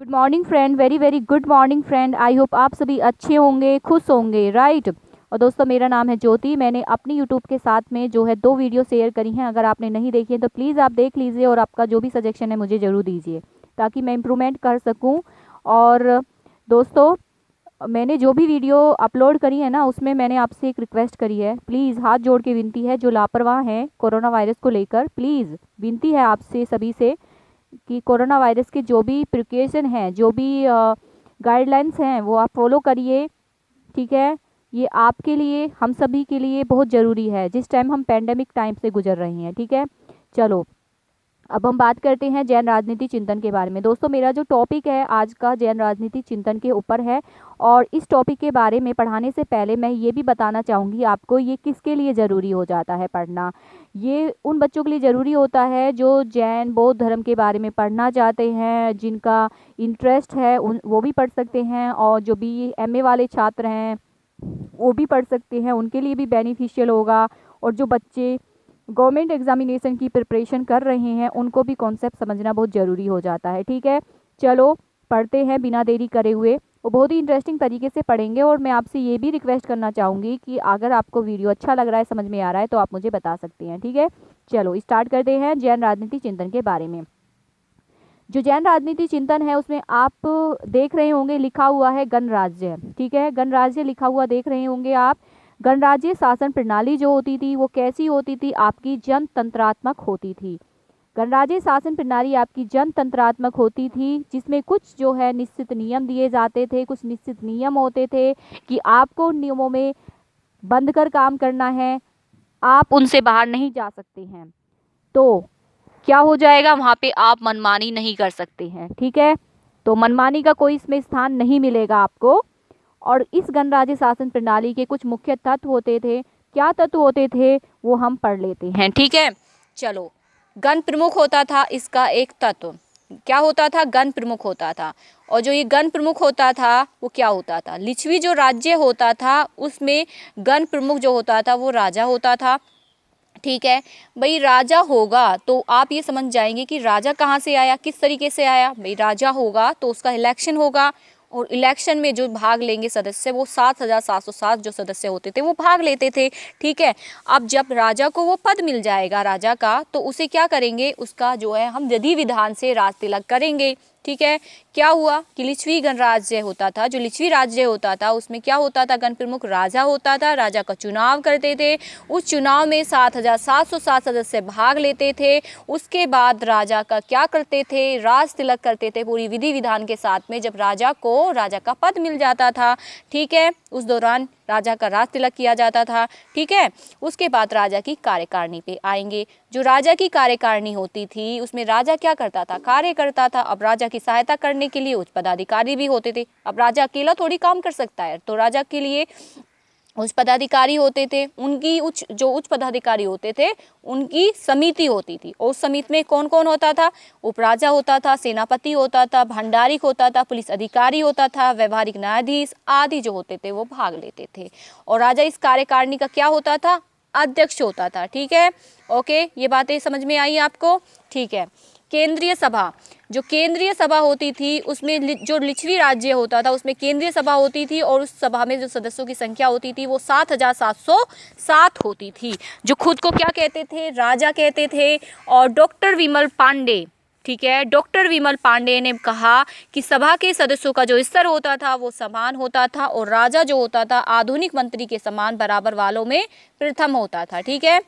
Good morning friend, very very good morning friend. I hope आप सभी अच्छे होंगे, खुश होंगे, राइट। और दोस्तों, मेरा नाम है ज्योति। मैंने अपनी यूट्यूब के साथ में जो है 2 वीडियो शेयर करी हैं। अगर आपने नहीं देखी है तो प्लीज़ आप देख लीजिए और आपका जो भी सजेशन है मुझे ज़रूर दीजिए ताकि मैं इम्प्रूवमेंट कर सकूं। और दोस्तों, मैंने जो भी वीडियो अपलोड करी है ना, उसमें मैंने आपसे एक रिक्वेस्ट करी है। प्लीज़ हाथ जोड़ के विनती है, जो लापरवाह हैं कोरोना वायरस को लेकर, प्लीज़ विनती है आपसे सभी से कि कोरोना वायरस के जो भी प्रिकॉशन हैं, जो भी गाइडलाइंस हैं, वो आप फॉलो करिए। ठीक है, ये आपके लिए, हम सभी के लिए बहुत ज़रूरी है जिस टाइम हम पैंडेमिक टाइम से गुजर रहे हैं। ठीक है, चलो अब हम बात करते हैं जैन राजनीति चिंतन के बारे में। दोस्तों, मेरा जो टॉपिक है आज का जैन राजनीति चिंतन के ऊपर है। और इस टॉपिक के बारे में पढ़ाने से पहले मैं ये भी बताना चाहूँगी आपको, ये किसके लिए ज़रूरी हो जाता है पढ़ना। ये उन बच्चों के लिए ज़रूरी होता है जो जैन बौद्ध धर्म के बारे में पढ़ना चाहते हैं, जिनका इंटरेस्ट है उन वो भी पढ़ सकते हैं, और जो BA MA वाले छात्र हैं वो भी पढ़ सकते हैं, उनके लिए भी बेनिफिशियल होगा। और जो बच्चे गवर्नमेंट एग्जामिनेशन की प्रिपरेशन कर रहे हैं उनको भी कॉन्सेप्ट समझना बहुत ज़रूरी हो जाता है। ठीक है, चलो पढ़ते हैं बिना देरी करे हुए। वो बहुत ही इंटरेस्टिंग तरीके से पढ़ेंगे और मैं आपसे ये भी रिक्वेस्ट करना चाहूँगी कि अगर आपको वीडियो अच्छा लग रहा है, समझ में आ रहा है, तो आप मुझे बता सकते हैं। ठीक है, चलो स्टार्ट करते हैं जैन राजनीति चिंतन के बारे में। जो जैन राजनीति चिंतन है उसमें आप देख रहे होंगे लिखा हुआ है गणराज्य। ठीक है, गणराज्य लिखा हुआ देख रहे होंगे आप। गणराज्य शासन प्रणाली जो होती थी वो कैसी होती थी? आपकी जनतंत्रात्मक होती थी। गणराज्य शासन प्रणाली आपकी जनतंत्रात्मक होती थी, जिसमें कुछ जो है निश्चित नियम दिए जाते थे, कुछ निश्चित नियम होते थे कि आपको उन नियमों में बंद कर काम करना है, आप उनसे बाहर नहीं जा सकते हैं। तो क्या हो जाएगा, वहाँ पे आप मनमानी नहीं कर सकते हैं। ठीक है, तो मनमानी का कोई इसमें स्थान नहीं मिलेगा आपको। और इस गणराज्य शासन प्रणाली के कुछ मुख्य तत्व होते थे। क्या तत्व होते थे वो हम पढ़ लेते हैं। ठीक है, चलो। गण प्रमुख होता था इसका एक तत्व। क्या होता था? गण प्रमुख होता था। और जो ये गण प्रमुख होता था वो क्या होता था? लिच्छवी जो राज्य होता था उसमें गण प्रमुख जो होता था वो राजा होता था। ठीक है भाई, राजा होगा तो आप ये समझ जाएंगे कि राजा कहाँ से आया, किस तरीके से आया। भाई राजा होगा तो उसका इलेक्शन होगा, और इलेक्शन में जो भाग लेंगे सदस्य वो 7,707 जो सदस्य होते थे वो भाग लेते थे। ठीक है, अब जब राजा को वो पद मिल जाएगा राजा का, तो उसे क्या करेंगे, उसका जो है हम विधि विधान से राज तिलक करेंगे। ठीक है, क्या हुआ कि लिच्छवी गणराज्य होता था। जो लिच्छवी राज्य होता था उसमें क्या होता था, गण प्रमुख राजा होता था, राजा का चुनाव करते थे। उस चुनाव में 7,707 सदस्य भाग लेते थे। उसके बाद राजा का क्या करते थे, राज तिलक करते थे पूरी विधि विधान के साथ में, जब राजा को राजा का पद मिल जाता था। ठीक है, उस दौरान राजा का राज तिलक किया जाता था। ठीक है, उसके बाद राजा की कार्यकारिणी पे आएंगे। जो राजा की कार्यकारिणी होती थी उसमें राजा क्या करता था, कार्य करता था। अब राजा की सहायता करने के लिए उच्च पदाधिकारी भी होते थे। अब राजा अकेला थोड़ी काम कर सकता है, तो राजा के लिए उच्च पदाधिकारी होते थे। उनकी उच्च पदाधिकारी होते थे उनकी समिति होती थी। और उस समिति में कौन कौन होता था? उपराजा होता था, सेनापति होता था, भंडारिक होता था, पुलिस अधिकारी होता था, व्यवहारिक न्यायाधीश आदि जो होते थे वो भाग लेते थे। और राजा इस कार्यकारिणी का क्या होता था? अध्यक्ष होता था। ठीक है, ओके, ये बातें समझ में आई आपको? ठीक है, केंद्रीय सभा। जो केंद्रीय सभा होती थी उसमें जो लिच्छवी राज्य होता था उसमें केंद्रीय सभा होती थी, और उस सभा में जो सदस्यों की संख्या होती थी वो 7,707 होती थी, जो खुद को क्या कहते थे, राजा कहते थे। और डॉक्टर विमल पांडे, ठीक है, डॉक्टर विमल पांडे ने कहा कि सभा के सदस्यों का जो स्तर होता था वो समान होता था, और राजा जो होता था आधुनिक मंत्री के समान बराबर वालों में प्रथम होता था। ठीक है,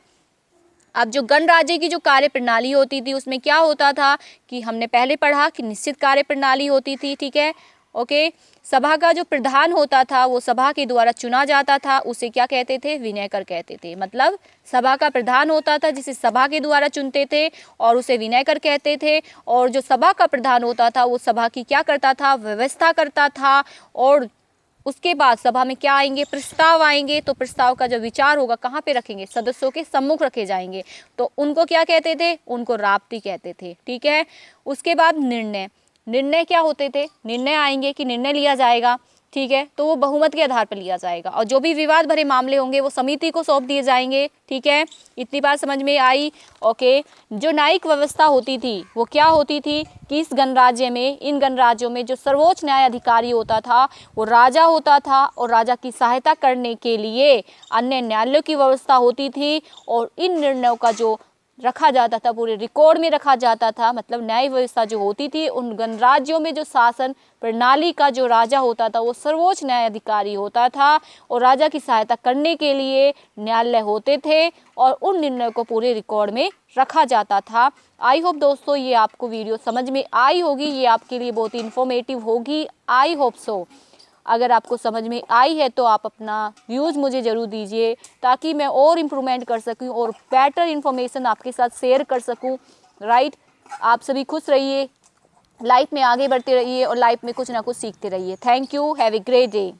अब जो गणराज्य की जो कार्य प्रणाली होती थी उसमें क्या होता था कि हमने पहले पढ़ा कि निश्चित कार्य प्रणाली होती थी। ठीक है, ओके। सभा का जो प्रधान होता था वो सभा के द्वारा चुना जाता था, उसे क्या कहते थे, विनयकर कहते थे। मतलब सभा का प्रधान होता था जिसे सभा के द्वारा चुनते थे और उसे विनयकर कहते थे। और जो सभा का प्रधान होता था वो सभा की क्या करता था, व्यवस्था करता था। और उसके बाद सभा में क्या आएंगे, प्रस्ताव आएंगे। तो प्रस्ताव का जो विचार होगा कहाँ पे रखेंगे, सदस्यों के सम्मुख रखे जाएंगे। तो उनको क्या कहते थे, उनको राप्ती कहते थे। ठीक है, उसके बाद निर्णय। निर्णय क्या होते थे, निर्णय आएंगे कि निर्णय लिया जाएगा। ठीक है, तो वो बहुमत के आधार पर लिया जाएगा और जो भी विवाद भरे मामले होंगे वो समिति को सौंप दिए जाएंगे। ठीक है, इतनी बात समझ में आई। ओके, जो न्यायिक व्यवस्था होती थी वो क्या होती थी कि इस गणराज्य में, इन गणराज्यों में जो सर्वोच्च न्याय अधिकारी होता था वो राजा होता था और राजा की सहायता करने के लिए अन्य न्यायालयों की व्यवस्था होती थी और इन निर्णयों का जो रखा जाता था पूरे रिकॉर्ड में रखा जाता था। मतलब न्याय व्यवस्था जो होती थी उन गणराज्यों में जो शासन प्रणाली का जो राजा होता था वो सर्वोच्च न्यायाधिकारी होता था और राजा की सहायता करने के लिए न्यायालय होते थे और उन निर्णयों को पूरे रिकॉर्ड में रखा जाता था। आई होप दोस्तों ये आपको वीडियो समझ में आई होगी, ये आपके लिए बहुत ही इन्फॉर्मेटिव होगी। I hope so. अगर आपको समझ में आई है तो आप अपना व्यूज़ मुझे ज़रूर दीजिए ताकि मैं और इम्प्रूवमेंट कर सकूं और बेटर इन्फॉर्मेशन आपके साथ शेयर कर सकूं। राइट, आप सभी खुश रहिए, लाइफ में आगे बढ़ते रहिए और लाइफ में कुछ ना कुछ सीखते रहिए। Thank you, have a great day.